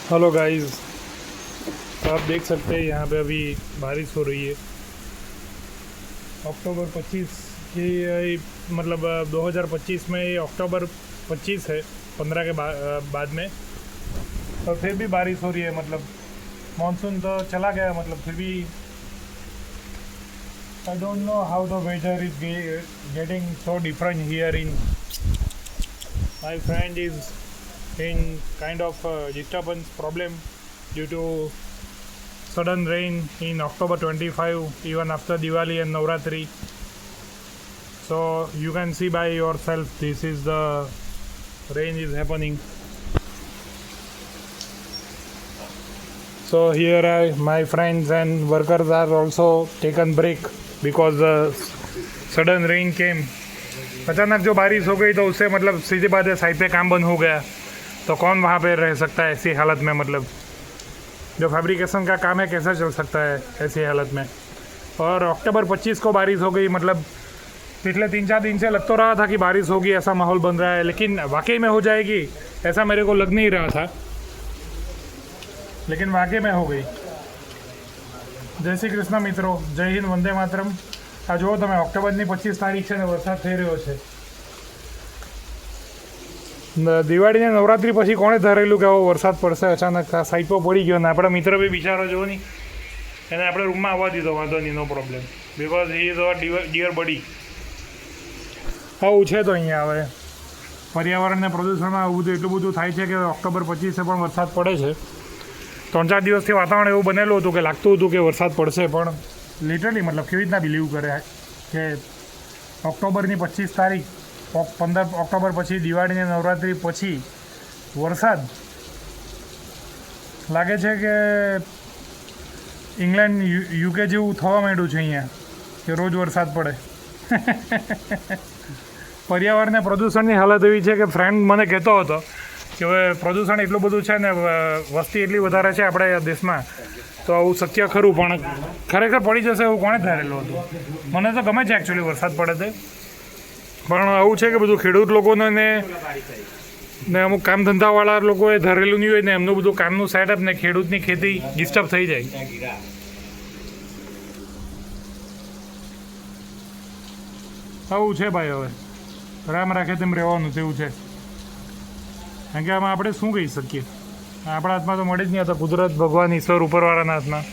Hello guys, तो आप देख सकते हैं यहाँ पे अभी बारिश हो रही है। अक्टूबर 25 की मतलब 2025 में ये अक्टूबर 25 है, 15 के बाद में। तो फिर भी बारिश हो रही है, मतलब मानसून तो चला गया, मतलब फिर भी I don't know how the weather is getting so different here in my friend is in kind of disturbance problem due to sudden rain in October 25, even after Diwali and Navratri. So you can see by yourself, this is the rain is happening. So here my friends and workers are also taken break because the sudden rain came. अचानक जो बारिश हो गई तो उससे मतलब सीधी बात है, साइड पे काम बंद हो गया। तो कौन वहाँ पे रह सकता है ऐसी हालत में, मतलब जो फैब्रिकेशन का काम है कैसे चल सकता है ऐसी हालत में। और अक्टूबर 25 को बारिश हो गई, मतलब पिछले 3-4 दिन से लग तो रहा था कि बारिश होगी, ऐसा माहौल बन रहा है, लेकिन वाकई में हो जाएगी ऐसा मेरे को लग नहीं रहा था, लेकिन वाकई में हो गई। जय श्री कृष्ण मित्रों, जय हिंद, वंदे मातरम। આ જુઓ તમે, ઓક્ટોબરની 25 તારીખ છે ને વરસાદ થઈ રહ્યો છે। દિવાળી ને નવરાત્રી પછી કોણે ધારેલું કે આવો વરસાદ પડશે અચાનક? આ સાઈડ પર પડી ગયો ને આપણા મિત્ર બી બિચારો જો નહીં, એને આપણે રૂમમાં આવવા દીધો, વાંધો નહીં, no problem, because he is our dear buddy. આવું છે તો અહીંયા હવે પર્યાવરણને પ્રદૂષણમાં આવું બધું એટલું બધું થાય છે કે ઓક્ટોબર 25 પણ વરસાદ પડે છે। 3-4 દિવસથી વાતાવરણ એવું બનેલું હતું કે લાગતું હતું કે વરસાદ પડશે, પણ લિટરલી મતલબ કેવી રીતના બિલીવ કરે કે ઓક્ટોબરની 25 તારીખ, 15 ઓક્ટોબર પછી દિવાળીને નવરાત્રિ પછી વરસાદ લાગે છે કે ઇંગ્લેન્ડ યુકે જેવું થવા માંડ્યું છે અહીંયા કે રોજ વરસાદ પડે। પર્યાવરણને પ્રદૂષણની હાલત એવી છે કે ફ્રેન્ડ મને કહેતો હતો કે હવે પ્રદૂષણ એટલું બધું છે ને, વસ્તી એટલી વધારે છે આપણે દેશમાં, તો આવું શક્ય ખરું, પણ ખરેખર પડી જશે એવું કોણે ધારેલું હતું? મને તો ગમે છે એકચ્યુઅલી વરસાદ પડે તે, પણ આવું છે કે બધું ખેડૂત લોકોને ને અમુક કામ ધંધાવાળા લોકોએ ધરેલું નહીં હોય ને, એમનું બધું કામનું સેટઅપ ને ખેડૂતની ખેતી ડિસ્ટર્બ થઈ જાય। આવું છે ભાઈ, હવે રામ રાખે તેમ રહેવાનું તેવું છે, કારણ કે આમાં આપણે શું કહી શકીએ? આપણા હાથમાં તો મળે જ નહીં, આ તો કુદરત, ભગવાન, ઈશ્વર, ઉપરવાળાના હાથમાં।